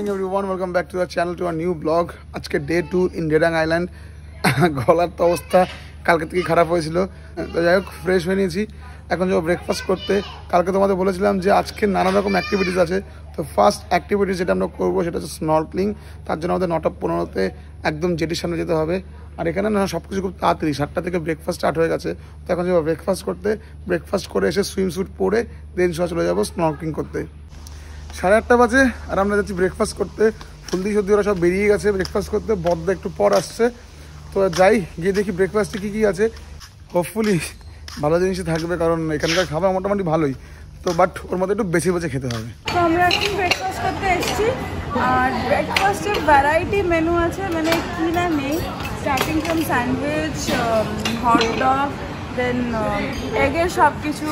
morning everyone, welcome back to our channel, to our new vlog. আজকে day 2 in ডেডাং island. গলার তো অবস্থা কালকে থেকে খারাপ হয়েছিল, তো যাই হোক ফ্রেশ হয়ে নিয়েছি। এখন যাবো ব্রেকফাস্ট করতে। কালকে তোমাদের বলেছিলাম যে আজকে নানা রকম অ্যাক্টিভিটিস আছে। তো ফার্স্ট অ্যাক্টিভিটিস যেটা আমরা করবো সেটা হচ্ছে স্নর্কেলিং। তার জন্য আমাদের 9:15-তে একদম জেটির সামনে যেতে হবে। আর এখানে না সব কিছু খুব তাড়াতাড়ি, 7টা থেকে ব্রেকফাস্ট স্টার্ট হয়ে গেছে। তো এখন যাবো ব্রেকফাস্ট করতে। ব্রেকফাস্ট করে এসে সুইম স্যুট পরে দেন চলে যাবো স্নর্কেলিং করতে। 8:30 বাজে আর আমরা যাচ্ছি ব্রেকফাস্ট করতে। ফুলদি সর্দি ওরা সব বেরিয়ে গেছে ব্রেকফাস্ট করতে, বদ্ধ একটু পর আসছে। তো যাই গিয়ে দেখি ব্রেকফাস্টে কী কী আছে। হোপফুলি ভালো জিনিসই থাকবে, কারণ এখানকার খাবার মোটামুটি ভালোই, তো বাট ওর মধ্যে একটু বেছে বেছে খেতে হবে। তো আমরা এখন ব্রেকফাস্ট করতে এসেছি, আর ব্রেকফাস্টের ভ্যারাইটি মেনু আছে, মানে কি না নেই। Starting from sandwich, hot dog, then এগের সব কিছু,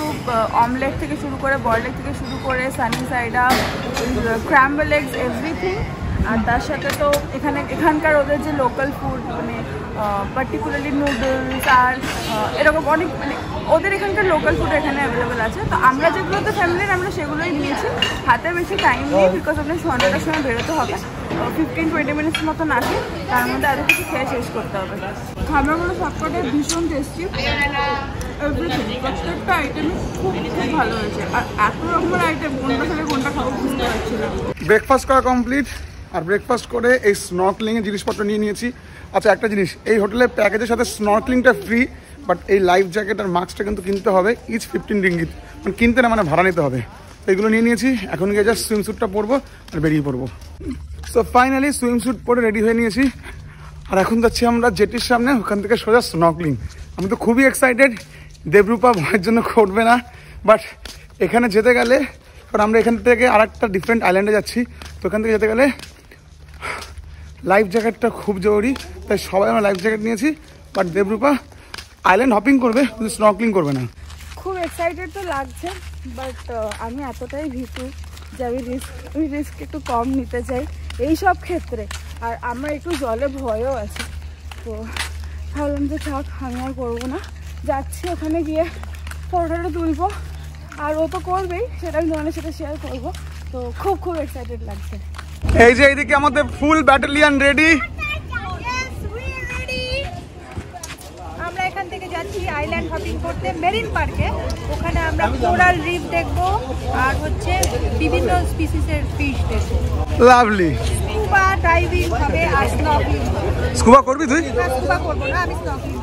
অমলেট থেকে শুরু করে, বয়েলড এগ থেকে শুরু করে, sunny side up, scramble eggs, everything. আর তার সাথে তো এখানকার ওদের যে লোকাল ফুড, মানে পার্টিকুলারলি নুডলস আর এরকম অনেক, মানে ওদের এখানকার লোকাল ফুড এখানে অ্যাভেলেবেল আছে। তো আমরা যেগুলোতে ফ্যামিলির আমরা সেগুলোই নিয়েছি। হাতে বেশি টাইম নেই, বিকজ আপনার 9টার সময় বেরোতে হবে। 15-20 মিনিটস মতন আসে, তার মধ্যে আরও কিছু খেয়ে শেষ করতে হবে। খাবারগুলো সবকটাই ভীষণ টেস্টি, এভরিথিং, প্রত্যেকটা আইটেমই খুব খুব ভালো হয়েছে। আর এত রকমের আইটেম, কোনটা থেকে কোনটা খাবো বুঝতে পারছি না। ব্রেকফাস্ট করা কমপ্লিট, আর ব্রেকফাস্ট করে এই স্নর্কেলিংয়ের জিনিসপত্র নিয়ে নিয়েছি। আচ্ছা একটা জিনিস, এই হোটেলের প্যাকেজের সাথে স্নর্কেলিংটা ফ্রি, বাট এই লাইফ জ্যাকেট আর মাস্কটা কিন্তু কিনতে হবে, ইচ 15 রিঙ্গিত। মানে কিনতে না, মানে ভাড়া নিতে হবে। তো এগুলো নিয়ে নিয়েছি। এখন গিয়ে জাস্ট সুইমস্যুটটা পরবো আর বেরিয়ে পড়বো। সো ফাইনালি সুইমস্যুট পরে রেডি হয়ে নিয়েছি, আর এখন যাচ্ছি আমরা জেটির সামনে, ওখান থেকে সোজা স্নর্কেলিং। আমি তো খুবই এক্সাইটেড। দেবরূপা ভয়ের জন্য করবে না, বাট এখানে যেতে গেলে, কারণ আমরা এখান থেকে আর একটা ডিফারেন্ট আইল্যান্ডে যাচ্ছি, তো এখান থেকে যেতে গেলে লাইফ জ্যাকেটটা খুব জরুরি। তাই সবাই আমরা লাইফ জ্যাকেট নিয়েছি, বাট দেবরূপা আইল্যান্ড হপিং করবে, কিন্তু স্নর্কেলিং করবে না। খুব এক্সাইটেড তো লাগছে, বাট আমি এতটাই ভীতু যে আমি রিস্ক একটু কম নিতে চাই এই সব ক্ষেত্রে। আর আমার একটু জলে ভয়ও আছে, তো ভাবলাম যে থাক, আমি আর করবো না। যাচ্ছি, ওখানে গিয়ে ফটোটা তুলবো, আর ও তো করবেই, সেটা আমি তোমাদের সাথে শেয়ার করবো। তো খুব খুব এক্সাইটেড লাগছে। এই যে এইদিকে আমাদের ফুল ব্যাটালিয়ান রেডি। আমরা এখান থেকে যাচ্ছি আইল্যান্ড হপিং করতে মেরিন পার্কে। ওখানে আমরা কোরাল রিফ দেখবো, আর হচ্ছে বিভিন্ন স্পিসিসের ফিশ দেখবো। লাভলি। স্কুবা ডাইভিং হবে আর স্নর্কেলিং। স্কুবা করবি তুই? স্কুবা করবো না, আমি স্নর্কেলিং।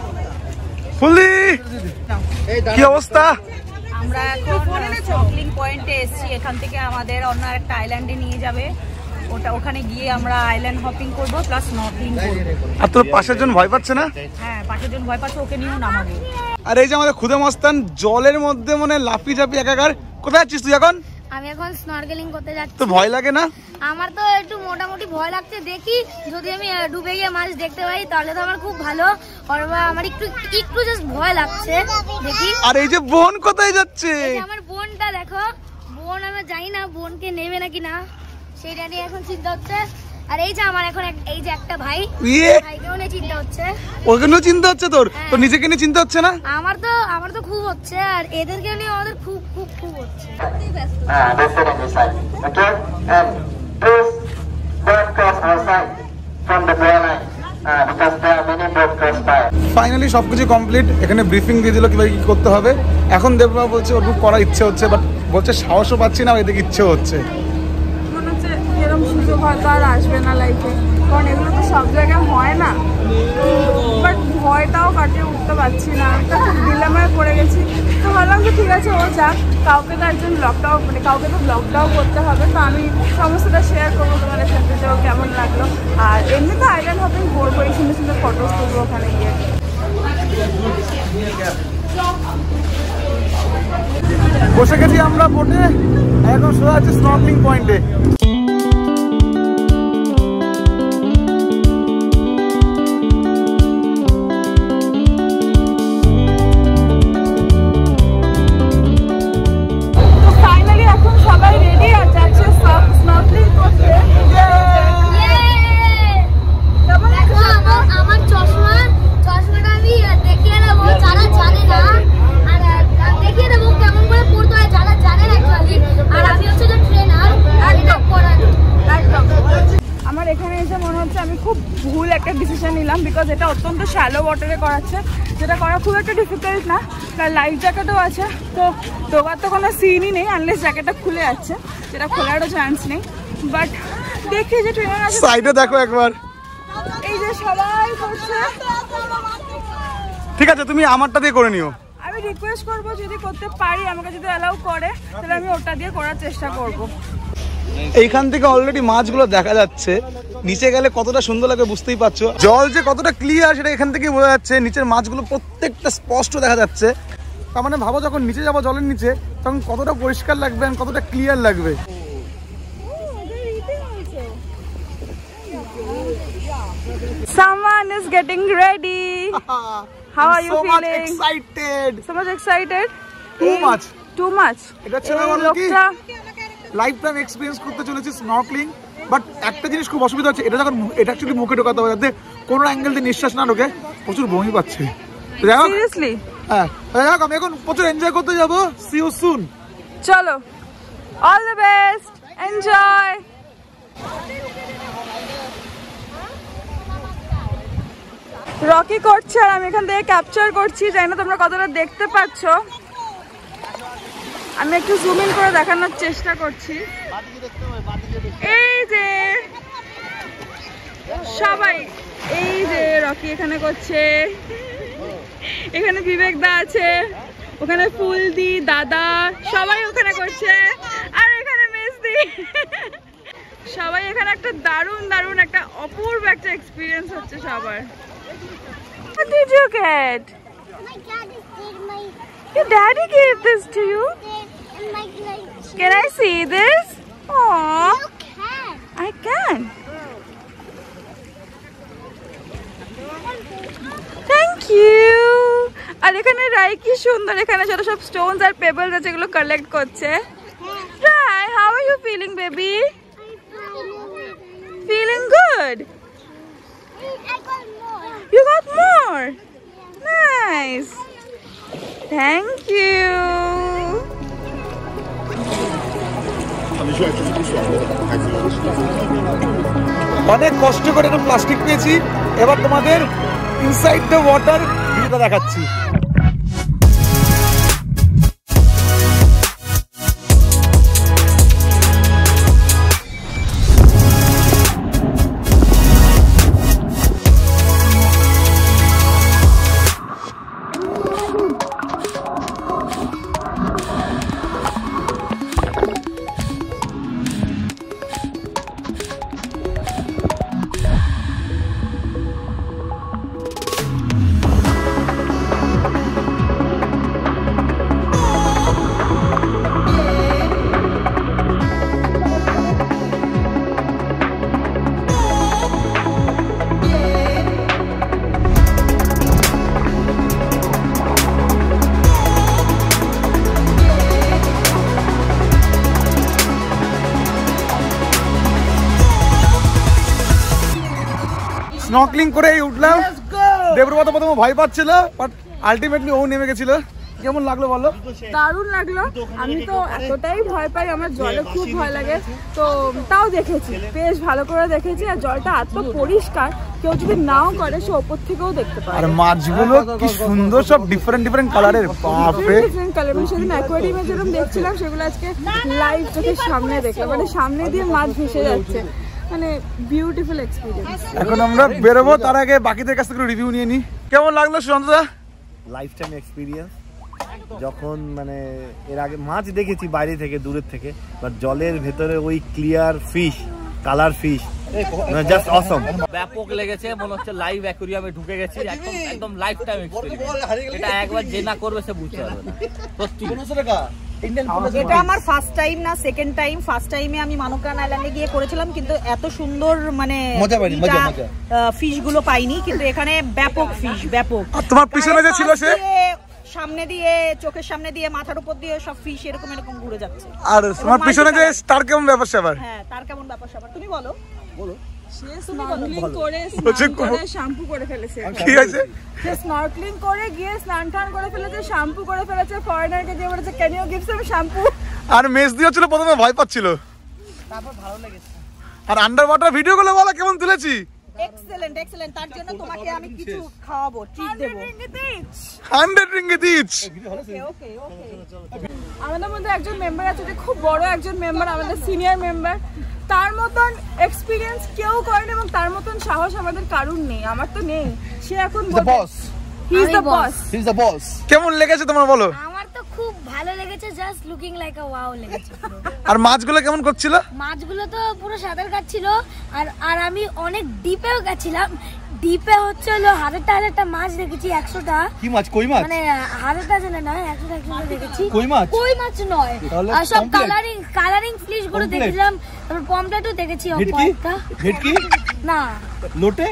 ফুললি কি অবস্থা? আমরা এখন স্নর্কেলিং পয়েন্টে এসেছি। এখান থেকে আমাদের অন্য একটা আইল্যান্ডে নিয়ে যাবে, ওখানে গিয়ে আমরা আইল্যান্ড হপিং করবো প্লাস স্নর্কেলিং করবো। আর তোর পাশের জন ভয় পাচ্ছে না? হ্যাঁ, পাশের জন ভয় পাচ্ছে, ওকে নিয়েও নামাবো। আর এই যে আমাদের খুদে মস্তান জলের মধ্যে মানে লাফি ঝাপি একাকার। কোথায় যাচ্ছিস তুই এখন? আমি এখন স্নর্কেলিং করতে যাচ্ছি। তো ভয় লাগে না? আমার তো একটু মোটামুটি ভয় লাগছে, দেখি যদি আমি ডুবে গিয়ে মাছ দেখতে পাই তাহলে তো আমার খুব ভালো। আর আমার একটু জাস্ট ভয় লাগছে, দেখি। আর এই যে বোন কোথায় যাচ্ছে? আমার বোনটা দেখো, বোন আমি জানি না বোনকে নেবে নাকি না, সেটা নিয়ে এখন চিন্তা হচ্ছে। আর এই যে আমার এখন এই যে একটা ভাই, ভাইকেও নিয়ে চিন্তা হচ্ছে। ওখানেও চিন্তা হচ্ছে তোর? তো নিজেকে নিয়ে চিন্তা হচ্ছে না? আমার তো খুব হচ্ছে, আর এদেরকে নিয়ে আমাদের খুব খুব খুব হচ্ছে। ফাইনালি সবকিছু কমপ্লিট। এখানে ব্রিফিং দিয়ে দিল কিভাবে কি করতে হবে। এখন দেববা বলছে ওর খুব করার ইচ্ছে হচ্ছে, বাট বলছে সাহসও পাচ্ছি না, এদিকে ইচ্ছেও হচ্ছে। মনে হচ্ছে এরকম সুযোগ হয়তো আর আসবে না লাইফে, কারণ এগুলো তো সব জায়গায় হয় না। বাট ভয়টাও কাটিয়ে উঠতে পারছি না, একটা খুব ডিলেমায় পড়ে গেছি। তো ভাবলাম যে ঠিক আছে, ও যাক, কাউকে তো একজন ব্লগটাও, মানে কাউকে তো ব্লগটাও করতে হবে। তো আমি সমস্তটা শেয়ার করবো তোমাদের সাথে, যে কেমন লাগলো। আর এমনি তো আইল্যান্ড হপিং করবো, এই সুন্দর সুন্দর ফটোস তুলবো ওখানে গিয়ে। বসে গেছি আমরা বোটে, এখন শোয়া আছে স্নর্কেলিং পয়েন্টে। সবাই রেডি আর যাচ্ছে স্নর্কেলিং করতে। আমার চশমাটা আমি দেখিয়ে দেবো যারা জানে না, আর দেখিয়ে দেবো কেমন করে পড়তে হয় যারা জানে না। আর আমি হচ্ছে যে ট্রেনার, আর এটা ডিসিশন নিলাম, বিকজ এটা অত্যন্ত শ্যালো ওয়াটারে করাচ্ছে, যেটা করা খুব একটা ডিফিকাল্ট না। তার লাইফ জ্যাকেটও আছে, তো ডোবার তো কোনো সিনই নেই আনলেস জ্যাকেটটা খুলে যাচ্ছে, যেটা খোলারও চান্স নেই। বাট দেখি যে ট্রেনার আছে, সাইডে দেখো একবার, এই যে সবাই করছে। ঠিক আছে, তুমি আমারটা দিয়ে করে নিও। আমি রিকোয়েস্ট করবো যদি করতে পারি, আমাকে যদি অ্যালাউ করে তাহলে আমি ওটা দিয়ে করার চেষ্টা করব। এইখান থেকে অলরেডি মাছগুলো দেখা যাচ্ছে, নিচে গেলে কতটা সুন্দর লাগে বুঝতেই পারছো। জল যে কতটা ক্লিয়ার সেটা এখান থেকে বোঝা যাচ্ছে, নিচের মাছগুলো প্রত্যেকটা স্পষ্ট দেখা যাচ্ছে। তার মানে ভাবো যখন নিচে যাবো জলের নিচে, তখন কতটা পরিষ্কার লাগবে আর কতটা ক্লিয়ার লাগবে। Someone is getting ready. How are you so much feeling? excited. So much excited? Too much. Too much. এটা ছিল এই বলো কি লোকটা লাইফ টাইম এক্সপেরিয়েন্স করতে চলেছি স্নর্কলিং। বাট একটা জিনিস খুব অসুবিধা হচ্ছে, এটা যখন এটা অ্যাকচুয়ালি মুখে ঢোকাতে হবে যাতে কোনো অ্যাঙ্গেল দিয়ে নিঃশ্বাস না ঢোকে, প্রচুর বমি পাচ্ছে। তো যাই হোক, সিরিয়াসলি হ্যাঁ যাই হোক, আমি এখন প্রচুর এনজয় করতে যাবো। See you soon. চলো, all the best, enjoy. Rocky করছে আর আমি এখান থেকে ক্যাপচার করছি, জানি না তোমরা কতটা দেখতে পাচ্ছ। আমি একটু জুম ইন করে দেখানোর চেষ্টা করছি। এই যে সবাই, এই যে রকি এখানে করছে, এখানে বিবেক দা আছে, ওখানে ফুলদি দাদা সবাই ওখানে করছে, আর এখানে মেজদি। সবাই এখানে একটা দারুণ দারুণ একটা অপূর্ব একটা এক্সপিরিয়েন্স হচ্ছে সবার। What did you get? My daddy did my Your daddy gave this to you? my lunch. Can I see this? Aww, You can. I can. Thank you. আর এখানে রাই কি সুন্দর, এখানে ছোট সব স্টোনস আর পেবলস আছে, এগুলো কালেক্ট করছে। রাই, how are you feeling, baby? Feeling good? I got more. You got more? Nice. Thank you. অনেক কষ্ট করে একটা প্লাস্টিক পেয়েছি, এবার তোমাদের ইনসাইড দ্য ওয়াটার ভিউটা দেখাচ্ছি। স্নর্কলিং করে উঠলাম। দেবব্রত প্রথমে ভয় পাচ্ছিল, বাট আলটিমেটলি ও নেমে গেছিল। কেমন লাগলো বলো? দারুণ লাগলো। আমি তো এতটাই ভয় পাই, আমার জলে খুব ভয় লাগে, তো তাও দেখেছি, বেশ ভালো করে দেখেছি। আর জলটা এত পরিষ্কার, কেউ যদি নাও করে সে ওপর থেকেও দেখতে পারে। আর মাছগুলো কি সুন্দর, সব ডিফারেন্ট ডিফারেন্ট কালারের, বাপরে ডিফারেন্ট কালার। আমি সেদিন অ্যাকোয়ারিয়ামে যেরকম দেখছিলাম সেগুলো আজকে লাইভ চোখের সামনে দেখলাম, মানে সামনে দিয়ে মাছ ভেসে যাচ্ছে, মানে বিউটিফুল এক্সপিরিয়েন্স। এখন আমরা বেরোবো, তার আগে বাকিদের কাছ থেকে রিভিউ নিয়ে নিই। কেমন লাগলো সুশান্তদা? Life time experience. যখন মানে এর আগে মাছ দেখেছি বাইরে থেকে, দূরের থেকে, বাট জলের ভেতরে ওই clear fish, colour fish, just অসম। ব্যাপক লেগেছে, মনে হচ্ছে লাইভ অ্যাকুরিয়ামে ঢুকে গেছি, একদম একদম লাইফ টাইম এক্সপেরিয়েন্স। এটা একবার যে না করবে সে বুঝতে পারবে না, সত্যি। এটা আমার ফার্স্ট টাইম না সেকেন্ড টাইম। ফার্স্ট টাইমে আমি মানকান আইল্যান্ডে গিয়ে করেছিলাম, কিন্তু এত সুন্দর মানে ফিশ গুলো পাইনি, কিন্তু এখানে ব্যাপক ফিশ, ব্যাপক। তোমার পিছনে যে ছিল সে সামনে দিয়ে, চোখের সামনে দিয়ে, মাথার উপর দিয়ে সব ফিশ এরকম এরকম ঘুরে যাচ্ছে। আর তোমার পিছনে যে স্টার কেমন ব্যাপার স্যাপার? হ্যাঁ, তার কেমন ব্যাপার স্যাপার তুমি বলো। সে স্নর্কলিং করে স্নান করে শ্যাম্পু করে ফেলেছে। কি আছে? সে স্নর্কলিং করে গিয়ে স্নান টান করে ফেলেছে, শ্যাম্পু করে ফেলেছে, ফরেনারকে দিয়ে বলেছে can you give some shampoo. আর মেজ দিয়ে ছিল প্রথমে ভয় পাচ্ছিল, তারপর ভালো লেগেছে। আর আন্ডার ওয়াটার ভিডিও গুলো বলো কেমন তুলেছি? Excellent excellent. তার জন্য তোমাকে আমি কিছু খাওয়াবো, ট্রিট দেব। 100 ringgit each। ওকে ওকে ওকে। আমাদের মধ্যে একজন মেম্বার আছে যে খুব বড় একজন মেম্বার, আমাদের সিনিয়র মেম্বার। তার মতন এক্সপিরিয়েন্স কেউ করেনি এবং তার মতন সাহস আমাদের কারুর নেই। আমার তো নেই। সে এখন boss, he is the boss, he is the boss. কেমন লেগেছে তোমার বলো? আমার তো খুব ভালো লেগেছে, just looking like a wow লেগেছে। আর মাছগুলো কেমন করছিল? মাছগুলো তো পুরো সাঁতার কাটছিল। আর আমি অনেক ডিপেও গেছিলাম। ডিপে হচ্ছে হলো হাজারটা মাছ দেখেছি, 100টা। কি মাছ? কই মাছ? মানে হাজারটা জানা নয়, 100টা দেখেছি। কই মাছ? কই মাছ নয়, আর সব কালারিং ফিশ গুলো দেখলাম। তারপর পমপ্লেটও দেখেছি কয়েকটা। ভেটকি না, লোটে।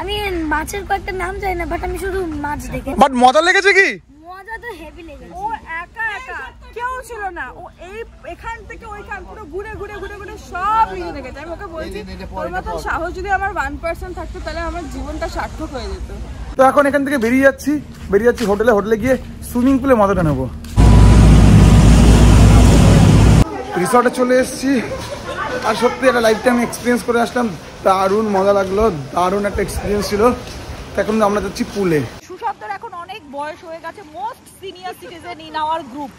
আমি মাছের কয়েকটা নাম জানি না, বাট আমি শুধু মাছ দেখেছি। বাট মজা লেগেছে কি? মজা তো হেভি লেগেছে। ও একা একা কেউ ছিল না। ও এই এখান থেকে ওইখান পুরো ঘুরে ঘুরে ঘুরে ঘুরে সব নিজে দেখেছে। আমি ওকে বলছি তোর মতন সাহস যদি আমার 1% থাকতো তাহলে আমার জীবনটা সার্থক হয়ে যেত। তো এখন এখান থেকে বেরিয়ে যাচ্ছি হোটেলে গিয়ে সুইমিং পুলে মজাটা নেবো। রিসর্টে চলে এসেছি আর সত্যি একটা লাইফ টাইম এক্সপিরিয়েন্স করে আসলাম। দারুণ মজা লাগলো, দারুণ একটা এক্সপিরিয়েন্স ছিল। এখন আমরা যাচ্ছি পুলে। সুশব্দের এখন অনেক বয়স হয়ে গেছে, most senior citizen in our group.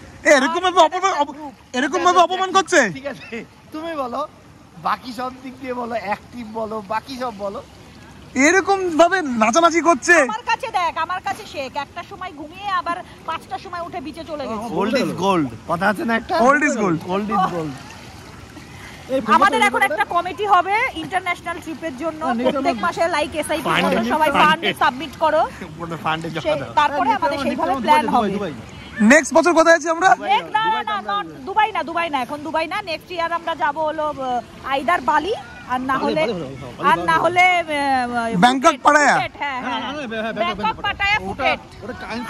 এরকম ভাবে অপমান করছে। ঠিক আছে, তুমি বলো, বাকি সব দিক দিয়ে বলো, অ্যাক্টিভ বলো, বাকি সব বলো। এরকম ভাবে নাচানাচি করছে। আমার কাছে দেখ, আমার কাছে শেখ। একটা সময় ঘুমিয়ে আবার 5টার সময় উঠে বিচে চলে গেছে। ওল্ড ইজ গোল্ড কথা আছে না একটা? Old is gold, old is gold. আমাদের এখন একটা কমিটি হবে ইন্টারন্যাশনাল ট্রিপের জন্য। প্রত্যেক মাসে লাইক এসআইপি করো, সবাই ফান্ড সাবমিট করো, ফান্ডে জমা দাও। তারপরে আমাদের সেইভাবে প্ল্যান হবে। নেক্সট বছর কোথায় আছি আমরা? না, দুবাই না, এখন দুবাই না। নেক্সট ইয়ার আমরা যাব হলো আইদার বালি আর না হলে ব্যাংকক পাটায়া। হ্যাঁ, ব্যাংকক পাটায়া ফুকেট,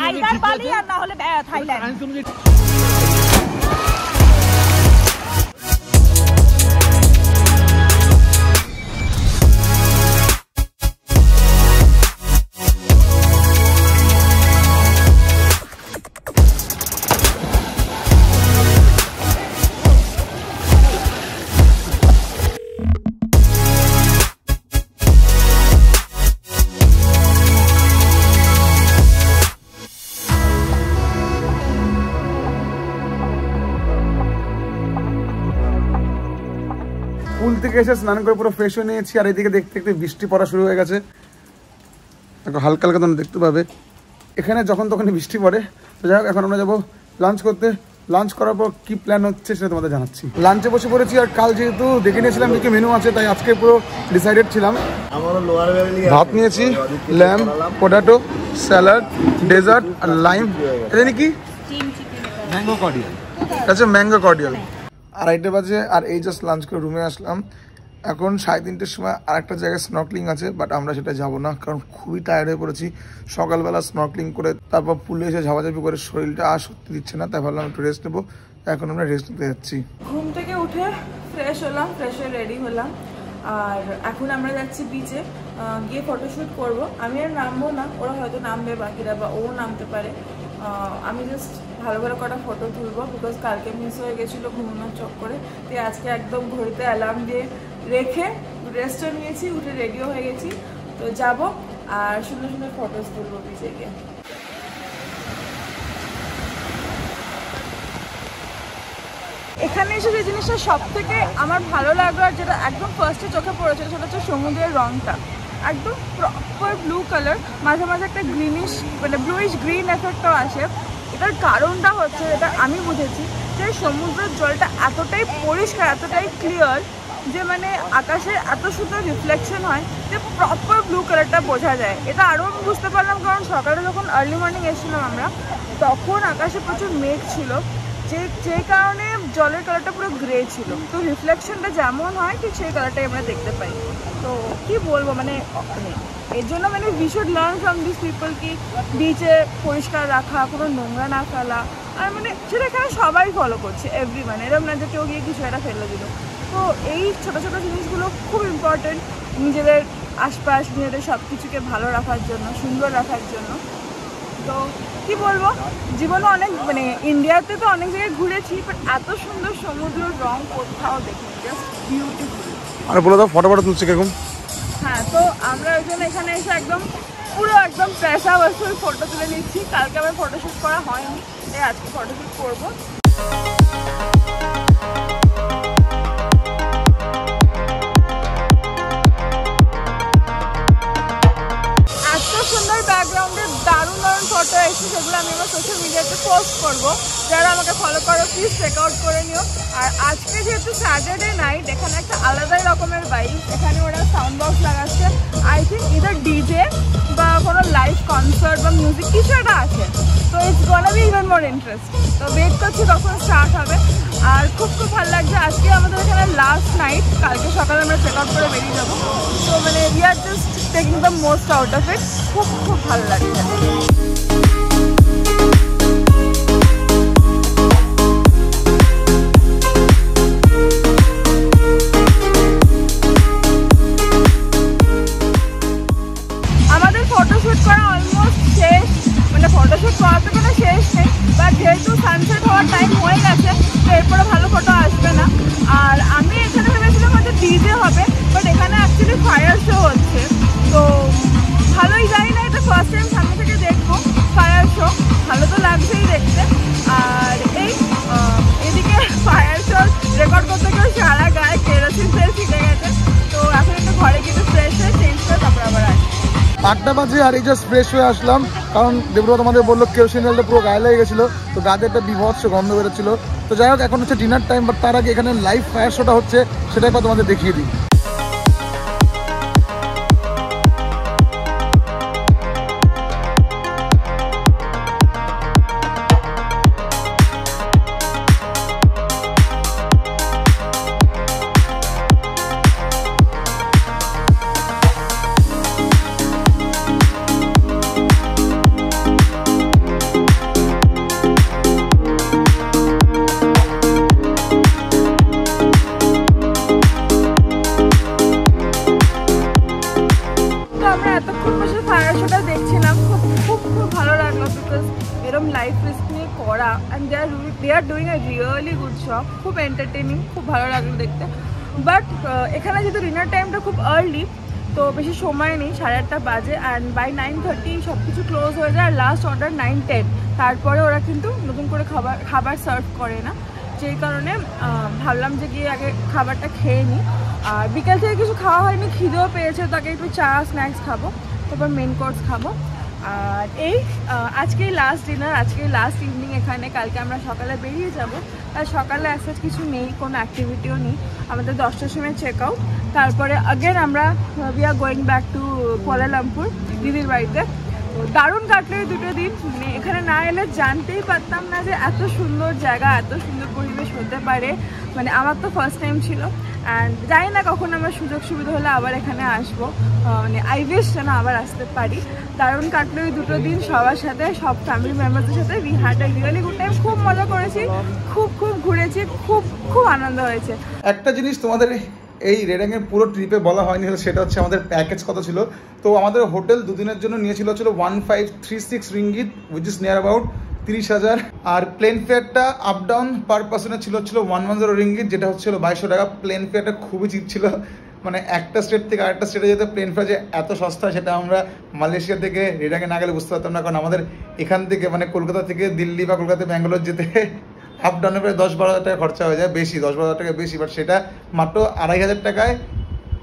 আইদার বালি আর না হলে থাইল্যান্ড। পুল থেকে এসে স্নান করে পুরো ফ্রেশ হয়ে নিয়েছি। আর এদিকে দেখতে দেখতে বৃষ্টি পড়া শুরু হয়ে গেছে। হালকা হালকা তোমরা দেখতে পাবে এখানে যখন তখনই বৃষ্টি পড়ে। তো যাই হোক, এখন আমরা যাবো লাঞ্চ করতে। লাঞ্চ করার পর কি প্ল্যান হচ্ছে সেটা তোমাদের জানাচ্ছি। লাঞ্চে বসে পড়েছি। আর কাল যেহেতু দেখে নিয়েছিলাম কি মেনু আছে, তাই আজকে পুরো ডিসাইডেড ছিলাম। ভাত নিয়েছি, ল্যাম্ব, পটেটো, স্যালাড, ডেজার্ট আর লাইম। এটা কি? Mango cordial. আচ্ছা, ম্যাঙ্গো কর্ডিয়াল। 2:30 বাজে আর এই জাস্ট লাঞ্চ করে রুমে আসলাম। এখন 3:30টার সময় আর একটা জায়গায় স্নর্কলিং আছে, বাট আমরা সেটা যাবো না, কারণ খুবই টায়ার্ড হয়ে পড়েছি। সকালবেলা স্নর্কলিং করে তারপর পুলে এসে ঝাপাঝাপি করে শরীরটা আর সত্যি দিচ্ছে না, তাই ভাবলাম একটু রেস্ট নেবো। এখন আমরা রেস্ট নিতে যাচ্ছি। ঘুম থেকে উঠে ফ্রেশ হলাম, ফ্রেশ হয়ে রেডি হলাম। আর এখন আমরা যাচ্ছি বিচে, গিয়ে ফটোশ্যুট করব। আমি আর নামবো না, ওরা হয়তো নামবে বাকিরা, বা ও নামতে পারে। আমি জাস্ট ভালো ভালো কটা ফটো তুলবো, বিকজ কালকে মিস হয়ে গেছিলো ঘুমানোর চক্করে। তাই আজকে একদম ঘড়িতে অ্যালার্ম দিয়ে রেখে রেস্টও নিয়েছি, উঠে রেডিও হয়ে গেছি। তো যাব আর সুন্দর সুন্দর ফটোস তুলবো বিচে গিয়ে। এখানে এসে যে জিনিসটা সব থেকে আমার ভালো লাগলো আর যেটা একদম ফার্স্টে চোখে পড়েছে সেটা হচ্ছে সমুদ্রের রঙটা। একদম প্রপার ব্লু কালার, মাঝে মাঝে একটা গ্রিনিশ মানে ব্লুইশ গ্রিন এফেক্টও আসে। এটার কারণটা হচ্ছে, এটা আমি বুঝেছি, যে সমুদ্রের জলটা এতটাই পরিষ্কার, এতটাই ক্লিয়ার, যে মানে আকাশে এত সুন্দর রিফ্লেকশন হয় যে প্রপার ব্লু কালারটা বোঝা যায়। এটা আরও আমি বুঝতে পারলাম কারণ সকালে যখন আর্লি মর্নিং এসেছিলাম আমরা, তখন আকাশে প্রচুর মেঘ ছিল, যে কারণে জলের কালারটা পুরো গ্রে ছিল। তো রিফ্লেকশনটা যেমন হয় ঠিক সেই কালারটাই আমরা দেখতে পাই। তো কি বলবো, মানে এর জন্য মানে we should learn from this people কি বিচে পরিষ্কার রাখা, কোনো নোংরা না ফেলা। আর মানে সেটা এখানে সবাই ফলো করছে, এভরিওয়ান। এরকম না যে কেউ গিয়ে কিছু একটা ফেলে দিল। তো এই ছোটো ছোটো জিনিসগুলো খুব ইম্পর্টেন্ট নিজেদের আশপাশ, নিজেদের সব কিছুকে ভালো রাখার জন্য, সুন্দর রাখার জন্য। তো কি বলবো, জীবনে অনেক মানে ইন্ডিয়াতে তো অনেক জায়গায় ঘুরেছি, বাট এত সুন্দর সমুদ্রের রং কোথাও দেখিনি, জাস্ট বিউটিফুল। আর বলে দাও ফটো তুলছে কিরকম? হ্যাঁ, তো আমরা ওই জন্য এখানে এসে একদম পুরো একদম ফ্রেশ অবস্থায় ফটো তুলে নিচ্ছি। কালকে আমার ফটোশ্যুট করা হয়নি, তাই আজকে ফটোশ্যুট করবো। সুন্দর ব্যাকগ্রাউন্ডে দারুণ দারুণ ফটো এসেছে, সেগুলো আমি আমার সোশ্যাল মিডিয়াতে পোস্ট করবো। যারা আমাকে ফলো করো প্লিজ চেক আউট করে নিও। আর আজকে যেহেতু স্যাটারডে নাইট, এখানে একটা আলাদাই রকমের ভাইব। এখানে ওরা সাউন্ড বক্স লাগাচ্ছে, আই থিঙ্ক ইদার ডিজে বা কোনো লাইভ কনসার্ট বা মিউজিক কিছু একটা আছে। তো it's gonna be even more interesting. তো ওয়েট করছি কখন স্টার্ট হবে। আর খুব খুব ভালো লাগছে। আজকে আমাদের এখানে লাস্ট নাইট, কালকে সকালে আমরা চেক আউট করে বেরিয়ে যাবো। তো মানে we are just taking the most out of it. খুব খুব ভালো লাগছে। আমাদের ফটোশ্যুট করা অলমোস্ট শেষ, মানে ফটোশ্যুট করা তো কোনো শেষ নেই, বাট যেহেতু সানসেট হওয়ার টাইম হয়ে গেছে তো এরপরে ভালো ফটো আসবে না। আর আমি এখানে ভেবেছিলাম হয়তো ডিজে হবে, বাট এখানে অ্যাকচুয়ালি ফায়ার শো হচ্ছে। তো ভালোই, জানি না, এটা ফার্স্ট টাইম সামনে থেকে দেখবো ফায়ার শো। ভালো তো লাগছেই দেখতে। আর এই এদিকে ফায়ার শো রেকর্ড করতে গেলে সারা গায়ে কেরোসিন তেল ছিটে গেছে। তো এখন একটু ঘরে গিয়ে ফ্রেশ হয়ে চেঞ্জ করে তারপর আবার আসি। 8টা বাজে আর এই জাস্ট ফ্রেশ হয়ে আসলাম, কারণ দেবব্রত আমাদের বললো কেরোসিন তেলটা পুরো গায়ে লেগে গেছিলো, তো গাতে একটা বিভৎস গন্ধ বেরোচ্ছিলো। তো যাই হোক, এখন হচ্ছে ডিনার টাইম, বাট তার আগে এখানে লাইভ ফায়ার শোটা হচ্ছে, সেটা একবার তোমাদের দেখিয়ে দিই। they are doing a really good job, খুব এন্টারটেইনিং, খুব ভালো লাগলো দেখতে। বাট এখানে যেহেতু ডিনার টাইমটা খুব আর্লি, তো বেশি সময় নেই, 8:30 বাজে, অ্যান্ড বাই 9:30 সব কিছু ক্লোজ হয়ে যায়। আর লাস্ট অর্ডার 9-10, তারপরে ওরা কিন্তু নতুন করে খাবার সার্ভ করে না, যেই কারণে ভাবলাম যে গিয়ে আগে খাবারটা খেয়ে নিই। আর বিকাল থেকে কিছু খাওয়া হয়নি, খিদেও পেয়েছে, তাকে একটু চা স্ন্যাক্স খাবো, তারপর মেন কোর্স খাবো। আর এই আজকেই লাস্ট ডিনার, আজকেই লাস্ট ইভিনিং এখানে। কালকে আমরা সকালে বেরিয়ে যাব। আর সকালে অ্যাসেজ কিছু নেই, কোনো অ্যাক্টিভিটিও নেই, আমাদের 10টার সময় চেক আউট। তারপরে আগেন আমরা we are going back to Kuala Lumpur দিদির বাড়িতে। দারুণ কাটলো এই 2টো দিন। মানে এখানে না এলে জানতেই পারতাম না যে এত সুন্দর জায়গা, এত সুন্দর পরিবেশ হতে পারে। মানে আমার তো ফার্স্ট টাইম ছিল, অ্যান্ড জানি না কখন আমার সুযোগ সুবিধা হলে আবার এখানে আসবো। মানে আই উইশ যেন আবার আসতে পারি। দারুণ কাটলো এই 2টো দিন সবার সাথে, সব ফ্যামিলি মেম্বারদের সাথে। We had a really good time, খুব মজা করেছি, খুব খুব ঘুরেছি, খুব খুব আনন্দ হয়েছে। একটা জিনিস তোমাদের এই রেডাংয়ের পুরো ট্রিপে বলা হয়নি, সেটা হচ্ছে আমাদের প্যাকেজ কত ছিল। তো আমাদের হোটেল 2 দিনের জন্য নিয়েছিল 1536 ringgit, which is near about 30,000। আর প্লেন ফেয়ারটা আপ ডাউন পার পার্সনের ছিল 110 রিঙ্গিত, যেটা হচ্ছিল 2200 টাকা। প্লেন ফেয়ারটা খুবই চিপ ছিল, মানে একটা স্টেট থেকে আরেকটা স্টেটে যেতে প্লেন ফেয়ার যে এত সস্তা, সেটা আমরা মালয়েশিয়া থেকে রেডাংয়ে না গেলে বুঝতে পারতাম না। কারণ আমাদের এখান থেকে মানে কলকাতা থেকে দিল্লি বা কলকাতা ব্যাঙ্গালোর যেতে আপ ডাউনে প্রায় 10-12 হাজার টাকা খরচা হয়ে যায়, বেশি 10-12 হাজার টাকা বেশি। বাট সেটা মাত্র 2500 টাকায়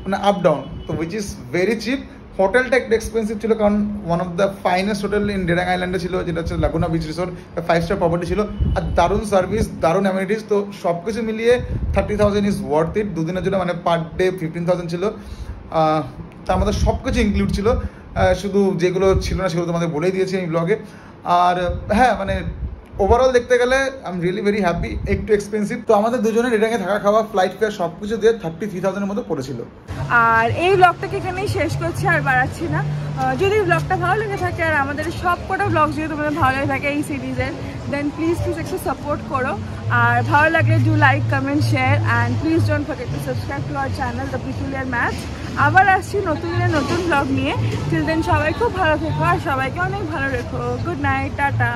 মানে আপ ডাউন, তো উইচ ইজ ভেরি চিপ। হোটেলটা একটু এক্সপেন্সিভ ছিল, কারণ one of the finest hotel in Redang আইল্যান্ডে ছিল, যেটা হচ্ছে লাগুনা বিচ রিসোর্ট, 5-স্টার প্রপার্টি ছিল। আর দারুণ সার্ভিস, দারুণ অ্যামিনিটিস। তো সব কিছু মিলিয়ে 30,000 ইজ ওয়ার্থ ইট। 2 দিনের জন্য মানে পার ডে 15,000 ছিল। তার মধ্যে সব কিছু ইনক্লুড ছিল, শুধু যেগুলো ছিল না সেগুলো তোমাদের বলেই দিয়েছি এই ব্লগে। আর হ্যাঁ, মানে ওভারঅল দেখতে গেলে I am really very happy. একটু এক্সপেন্সিভ। তো আমাদের দুজনের রেডাংয়ে থাকা খাওয়া, ফ্লাইট ফেয়ার সব কিছু দিয়ে 33,000-এর মতো পড়েছিল। আর এই ব্লগটাকে এখানেই শেষ করছি, আর বাড়াচ্ছি না। যদি ব্লগটা ভালো লেগে থাকে আর আমাদের সব কটা ব্লগ যদি তোমাদের ভালো লেগে থাকে এই সিরিজের, দেন প্লিজ একটু সাপোর্ট করো। আর ভালো লাগলে do like, comment, share, and please don't forget to subscribe to our channel the peculiar maths. আবার আসছি নতুন দিনের নতুন ব্লগ নিয়ে। টিল দেন সবাই খুব ভালো থেকো আর সবাইকে অনেক ভালো রেখো। Good night, tata.